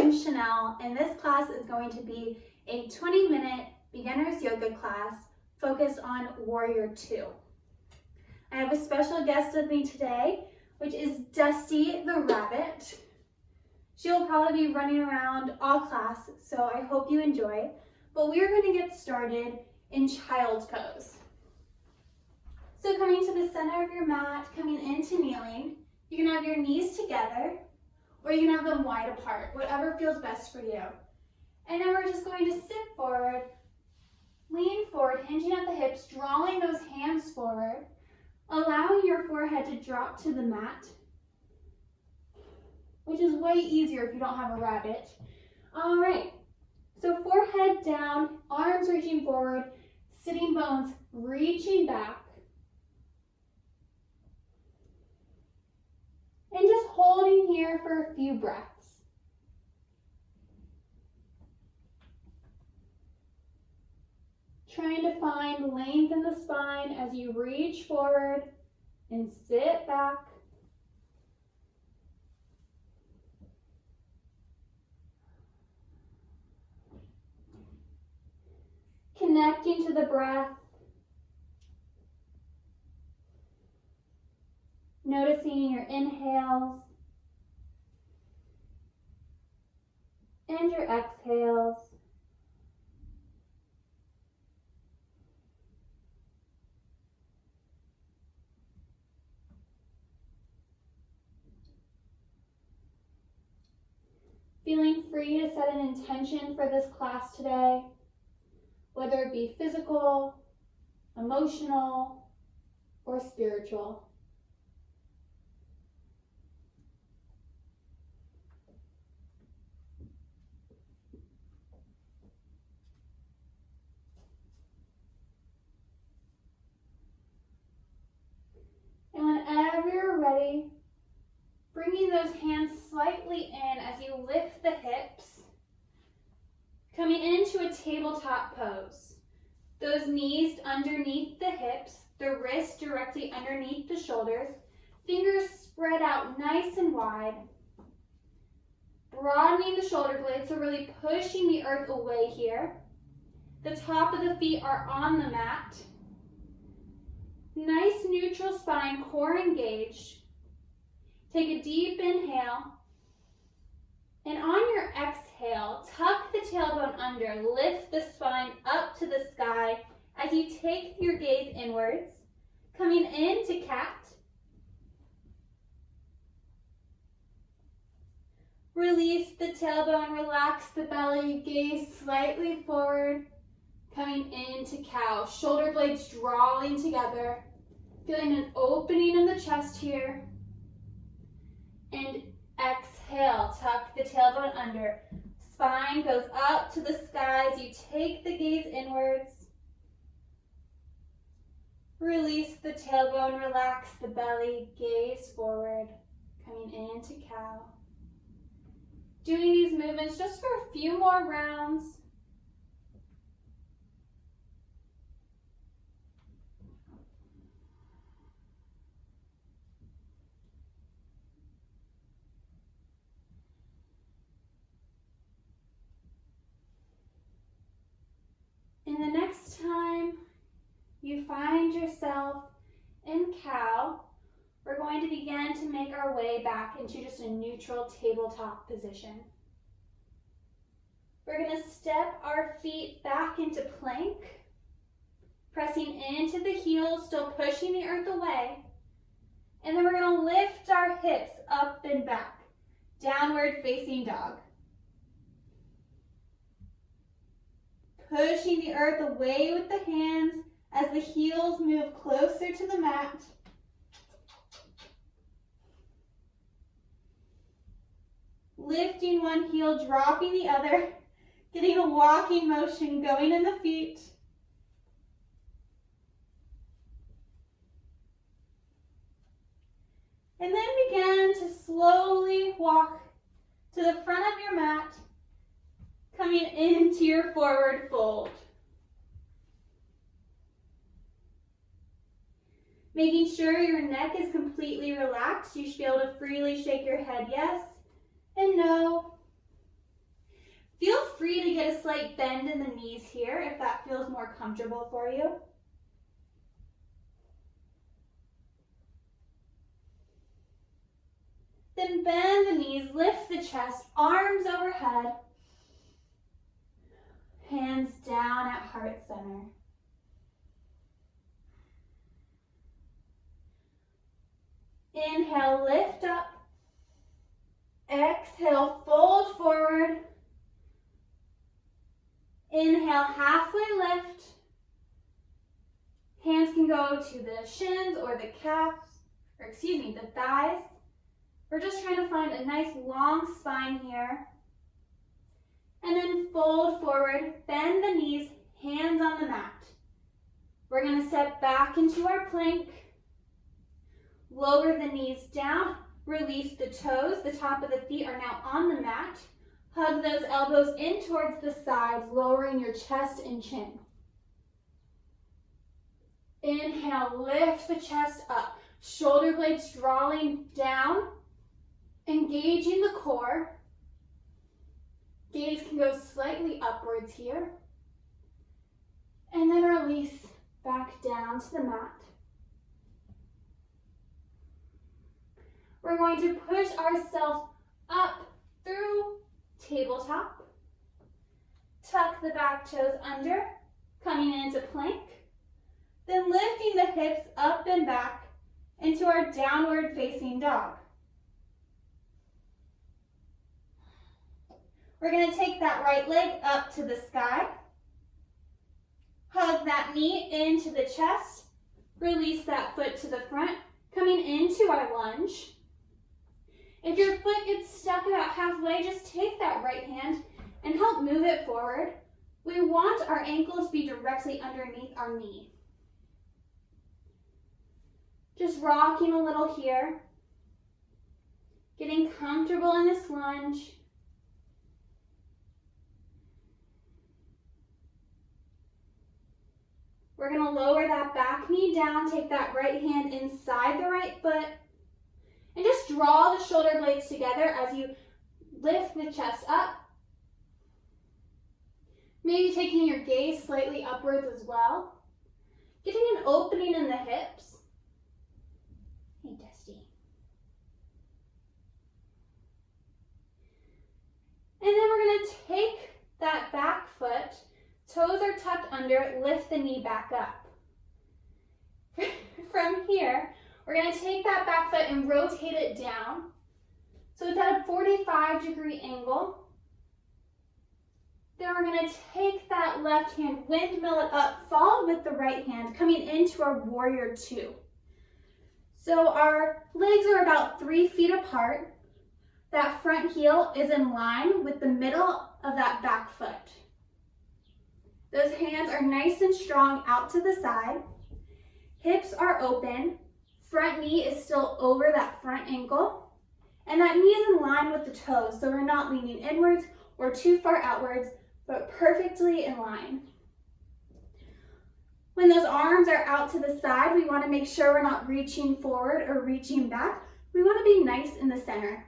I'm Chanel, and this class is going to be a 20-minute beginner's yoga class focused on Warrior 2. I have a special guest with me today, which is Dusty the rabbit. She will probably be running around all class, so I hope you enjoy. But we are going to get started in child's pose. So coming to the center of your mat, coming into kneeling, you can have your knees together, or you can have them wide apart, whatever feels best for you. And then we're just going to sit forward, lean forward, hinging at the hips, drawing those hands forward, allowing your forehead to drop to the mat, which is way easier if you don't have a rabbit. All right, so forehead down, arms reaching forward, sitting bones reaching back. And just holding here for a few breaths. Trying to find length in the spine as you reach forward and sit back. Connecting to the breath. Noticing your inhales and your exhales. Feeling free to set an intention for this class today, whether it be physical, emotional, or spiritual. And whenever you're ready, bringing those hands slightly in as you lift the hips, coming into a tabletop pose. Those knees underneath the hips, the wrists directly underneath the shoulders, fingers spread out nice and wide, broadening the shoulder blades, so really pushing the earth away here. The top of the feet are on the mat. Nice neutral spine, core engaged. Take a deep inhale. And on your exhale, tuck the tailbone under, lift the spine up to the sky as you take your gaze inwards, coming into cat. Release the tailbone, relax the belly, gaze slightly forward, coming into cow. Shoulder blades drawing together, feeling an opening in the chest here. And exhale, tuck the tailbone under. Spine goes up to the sky as you take the gaze inwards. Release the tailbone, relax the belly, gaze forward, coming into cow. Doing these movements just for a few more rounds. And the next time you find yourself in cow, we're going to begin to make our way back into just a neutral tabletop position. We're going to step our feet back into plank, pressing into the heels, still pushing the earth away. And then we're going to lift our hips up and back, downward facing dog. Pushing the earth away with the hands as the heels move closer to the mat. Lifting one heel, dropping the other, getting a walking motion going in the feet. And then begin to slowly walk to the front of your mat, coming into your forward fold. Making sure your neck is completely relaxed. You should be able to freely shake your head yes and no. slight bend in the knees here if that feels more comfortable for you. Then bend the knees, lift the chest, arms overhead, hands down at heart center. Inhale, lift up. Exhale, fold forward. Inhale, halfway lift. Hands can go to the shins or the calves, the thighs. We're just trying to find a nice long spine here. And then fold forward, bend the knees, hands on the mat. We're going to step back into our plank. Lower the knees down, release the toes. The top of the feet are now on the mat. Hug those elbows in towards the sides, lowering your chest and chin. Inhale, lift the chest up. Shoulder blades drawing down, engaging the core. Gaze can go slightly upwards here. And then release back down to the mat. We're going to push ourselves up through tabletop. Tuck the back toes under, coming into plank. Then lifting the hips up and back into our downward facing dog. We're going to take that right leg up to the sky. Hug that knee into the chest. Release that foot to the front, coming into our lunge. If your foot gets stuck about halfway, just take that right hand and help move it forward. We want our ankles to be directly underneath our knee. Just rocking a little here. Getting comfortable in this lunge. We're going to lower that back knee down, take that right hand inside the right foot, and just draw the shoulder blades together as you lift the chest up. Maybe taking your gaze slightly upwards as well. Getting an opening in the hips. Hey, Dusty. And then we're going to take that back foot. Toes are tucked under, lift the knee back up. From here, we're going to take that back foot and rotate it down. So it's at a 45-degree angle. Then we're going to take that left hand, windmill it up, followed with the right hand, coming into our warrior two. So our legs are about 3 feet apart. That front heel is in line with the middle of that back foot. Those hands are nice and strong out to the side. Hips are open. Front knee is still over that front ankle. And that knee is in line with the toes, so we're not leaning inwards or too far outwards, but perfectly in line. When those arms are out to the side, we want to make sure we're not reaching forward or reaching back. We want to be nice in the center.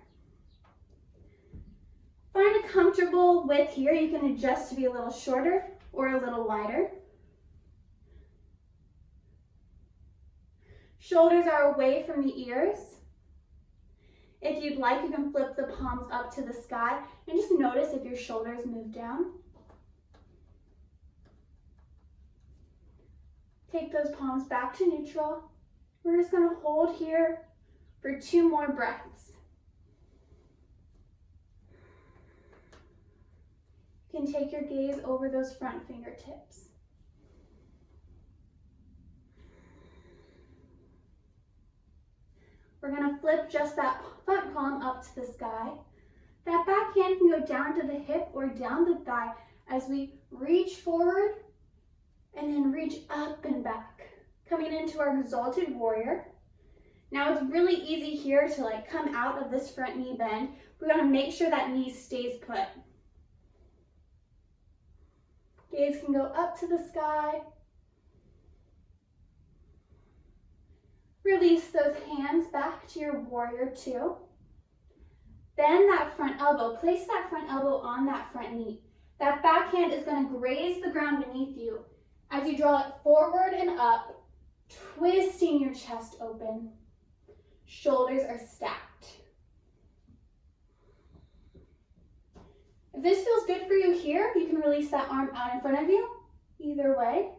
Find a comfortable width here. You can adjust to be a little shorter or a little wider. Shoulders are away from the ears. If you'd like, you can flip the palms up to the sky and just notice if your shoulders move down. Take those palms back to neutral. We're just going to hold here for 2 more breaths. You can take your gaze over those front fingertips. We're going to flip just that front palm up to the sky. That back hand can go down to the hip or down the thigh as we reach forward and then reach up and back, coming into our exalted warrior. Now it's really easy here to come out of this front knee bend. We want to make sure that knee stays put. Gaze can go up to the sky. Release those hands back to your warrior two. Bend that front elbow. Place that front elbow on that front knee. That back hand is going to graze the ground beneath you as you draw it forward and up, twisting your chest open. Shoulders are stacked. If this feels good for you here, you can release that arm out in front of you, either way.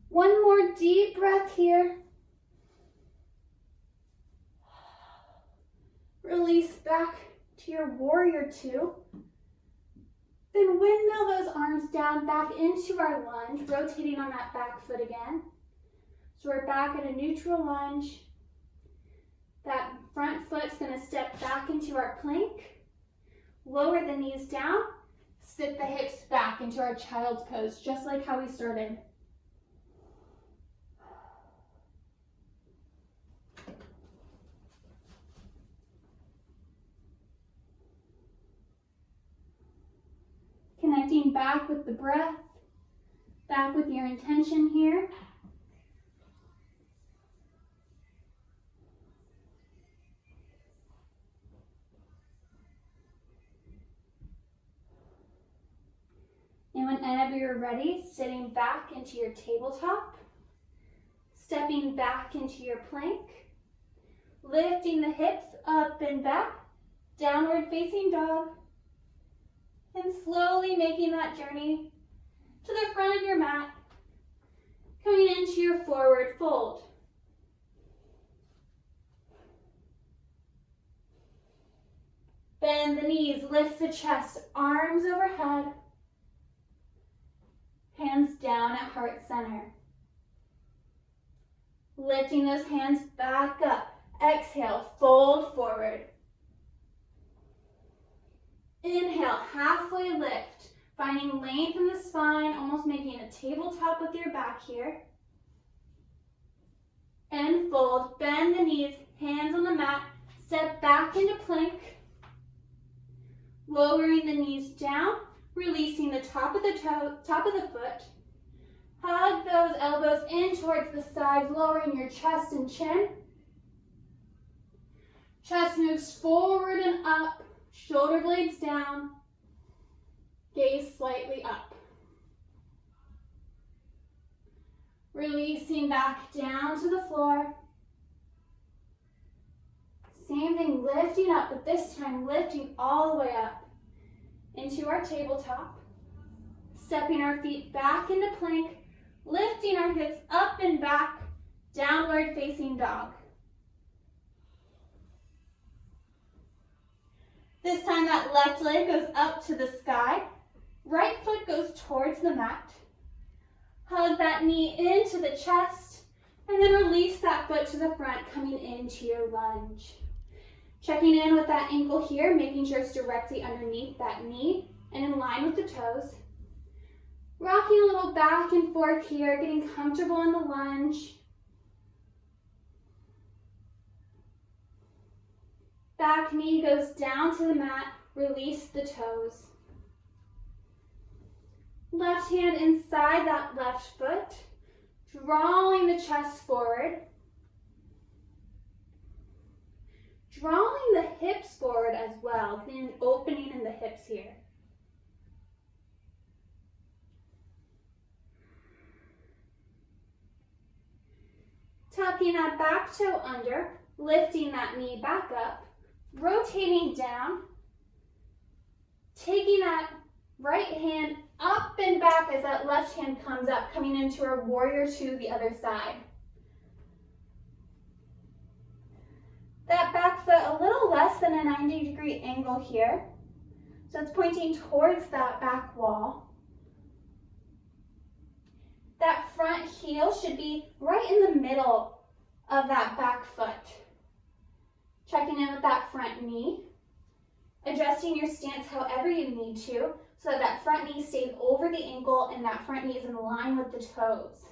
One more deep breath here. Release back to your warrior two. Then windmill those arms down back into our lunge, rotating on that back foot again. So we're back at a neutral lunge. That front foot's gonna step back into our plank. Lower the knees down, sit the hips back into our child's pose, just like how we started. Connecting back with the breath, back with your intention here. And whenever you're ready, sitting back into your tabletop, stepping back into your plank, lifting the hips up and back, downward facing dog, and slowly making that journey to the front of your mat, coming into your forward fold. Bend the knees, lift the chest, arms overhead, hands down at heart center. Lifting those hands back up. Exhale, fold forward. Inhale, halfway lift, finding length in the spine, almost making a tabletop with your back here. And fold, bend the knees, hands on the mat, step back into plank. Lowering the knees down, releasing the top of the toe, top of the foot. Hug those elbows in towards the sides, lowering your chest and chin. Chest moves forward and up. Shoulder blades down, gaze slightly up. Releasing back down to the floor. Same thing, lifting up, but this time lifting all the way up into our tabletop. Stepping our feet back into plank, lifting our hips up and back, downward facing dog. This time that left leg goes up to the sky. Right foot goes towards the mat. Hug that knee into the chest and then release that foot to the front, coming into your lunge. Checking in with that ankle here, making sure it's directly underneath that knee and in line with the toes. Rocking a little back and forth here, getting comfortable in the lunge. Back knee goes down to the mat, release the toes. Left hand inside that left foot, drawing the chest forward. Drawing the hips forward as well, getting an opening in the hips here. Tucking that back toe under, lifting that knee back up. Rotating down, taking that right hand up and back as that left hand comes up, coming into our warrior two, the other side. That back foot a little less than a 90-degree angle here. So it's pointing towards that back wall. That front heel should be right in the middle of that back foot. Checking in with that front knee. Adjusting your stance however you need to so that that front knee stays over the ankle and that front knee is in line with the toes.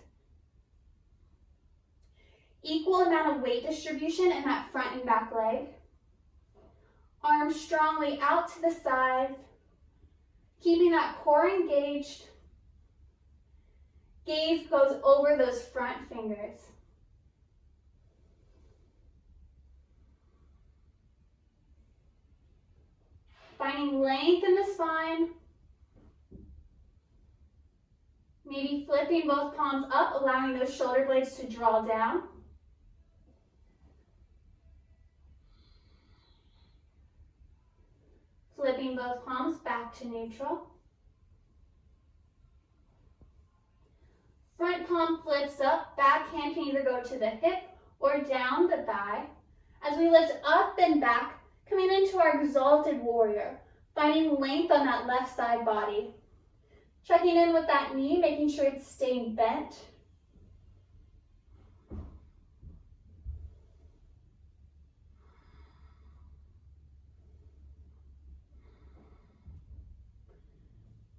Equal amount of weight distribution in that front and back leg. Arms strongly out to the sides. Keeping that core engaged. Gaze goes over those front fingers. length in the spine. Maybe flipping both palms up, allowing those shoulder blades to draw down. Flipping both palms back to neutral. Front palm flips up, back hand can either go to the hip or down the thigh. As we lift up and back, coming into our exalted warrior, finding length on that left side body. Checking in with that knee, making sure it's staying bent.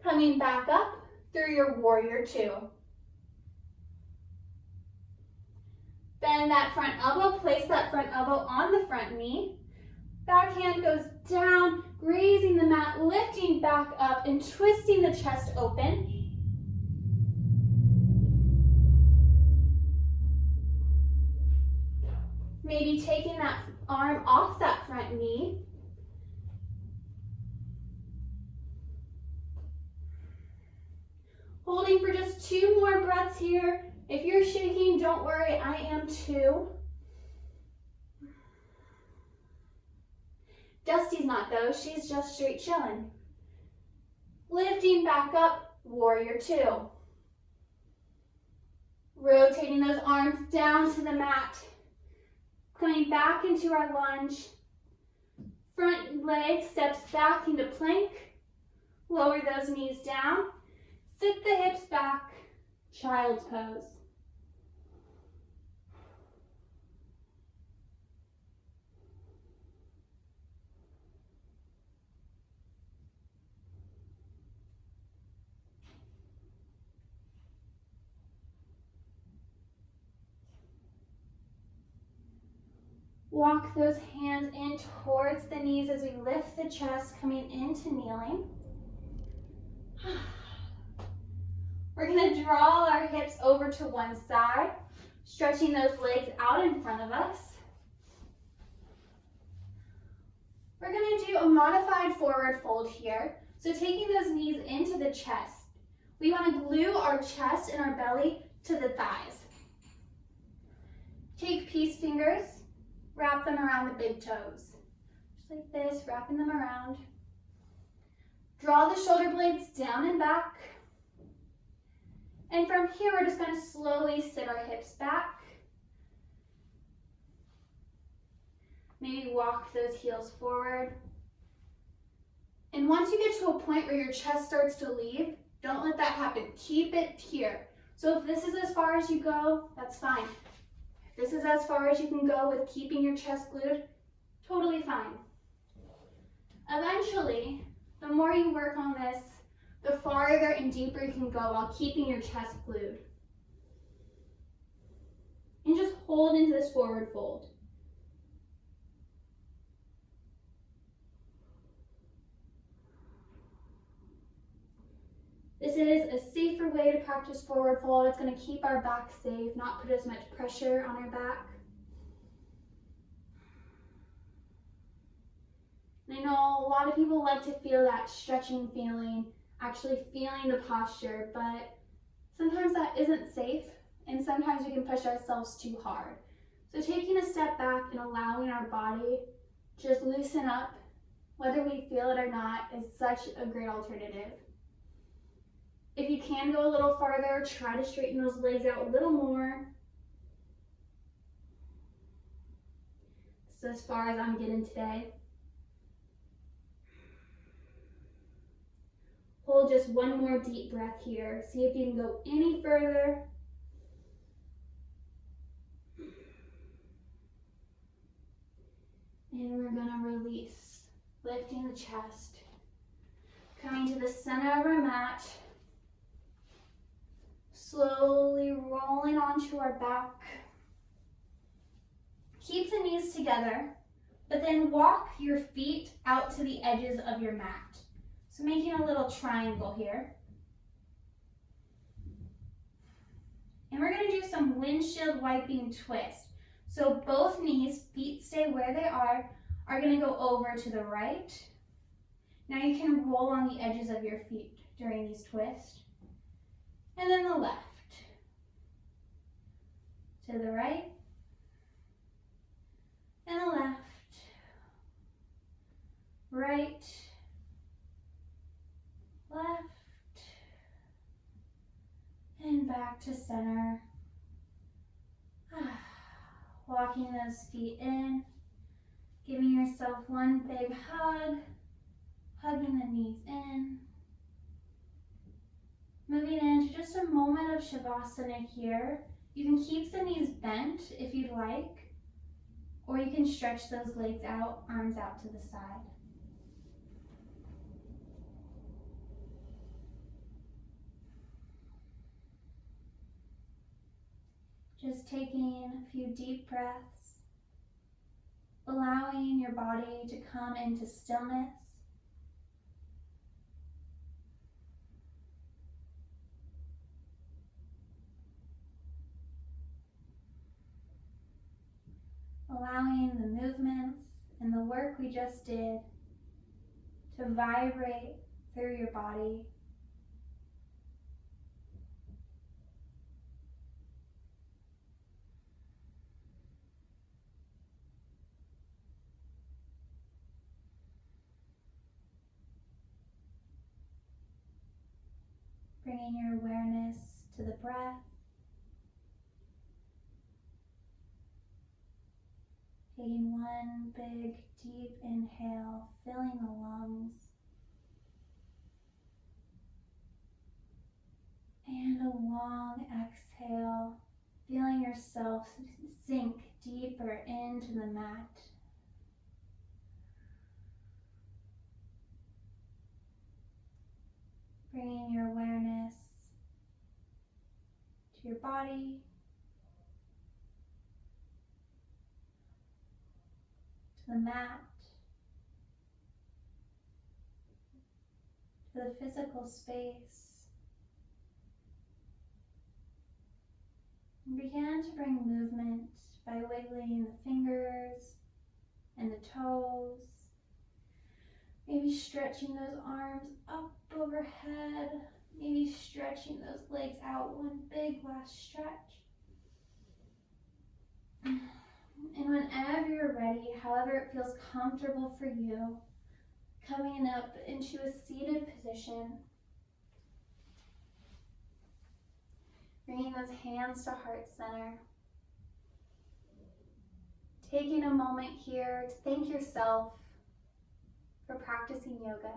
Coming back up through your warrior two. Bend that front elbow, place that front elbow on the front knee. Back hand goes down, grazing the mat, lifting back up and twisting the chest open. Maybe taking that arm off that front knee. Holding for just 2 more breaths here. If you're shaking, don't worry, I am too. Dusty's not though, she's just straight chilling. Lifting back up, warrior two. Rotating those arms down to the mat. Coming back into our lunge. Front leg steps back into plank. Lower those knees down. Sit the hips back, child's pose. Walk those hands in towards the knees as we lift the chest, coming into kneeling. We're going to draw our hips over to one side, stretching those legs out in front of us. We're going to do a modified forward fold here. So taking those knees into the chest. We want to glue our chest and our belly to the thighs. Take peace fingers, wrap them around the big toes. Just like this, wrapping them around. Draw the shoulder blades down and back. And from here, we're just going to slowly sit our hips back. Maybe walk those heels forward. And once you get to a point where your chest starts to leave, don't let that happen. Keep it here. So if this is as far as you go, that's fine. If this is as far as you can go with keeping your chest glued, totally fine. Eventually, the more you work on this, the farther and deeper you can go while keeping your chest glued. And just hold into this forward fold. This is a safer way to practice forward fold. It's going to keep our back safe, not put as much pressure on our back. And I know a lot of people like to feel that stretching feeling, actually feeling the posture, but sometimes that isn't safe, and sometimes we can push ourselves too hard. So taking a step back and allowing our body to just loosen up, whether we feel it or not, is such a great alternative. If you can go a little farther, try to straighten those legs out a little more. This is as far as I'm getting today. Hold just one more deep breath here. See if you can go any further. And we're gonna release, lifting the chest. Coming to the center of our mat. Slowly rolling onto our back. Keep the knees together, but then walk your feet out to the edges of your mat. So making a little triangle here. And we're going to do some windshield wiping twist. So both knees, feet stay where they are going to go over to the right. Now you can roll on the edges of your feet during these twists. And then the left. To the right. And the left. Right. Left. And back to center. Walking those feet in. Giving yourself one big hug. Hugging the knees in. Moving into just a moment of Shavasana here. You can keep the knees bent if you'd like, or you can stretch those legs out, arms out to the side. Just taking a few deep breaths, allowing your body to come into stillness. Allowing the movements and the work we just did to vibrate through your body. Bringing your awareness to the breath. Taking one big deep inhale, filling the lungs. And a long exhale, feeling yourself sink deeper into the mat. Bringing your awareness to your body, to the mat, to the physical space. And begin to bring movement by wiggling the fingers and the toes. Maybe stretching those arms up overhead. Maybe stretching those legs out. One big last stretch. And whenever you're ready, however it feels comfortable for you, coming up into a seated position. Bringing those hands to heart center. Taking a moment here to thank yourself for practicing yoga.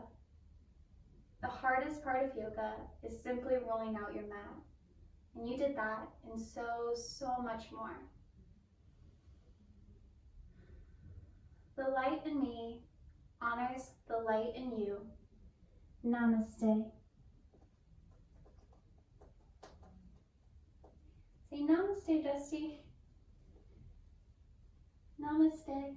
The hardest part of yoga is simply rolling out your mat. And you did that and so much more. The light in me honors the light in you. Namaste. Say namaste, Dusty. Namaste.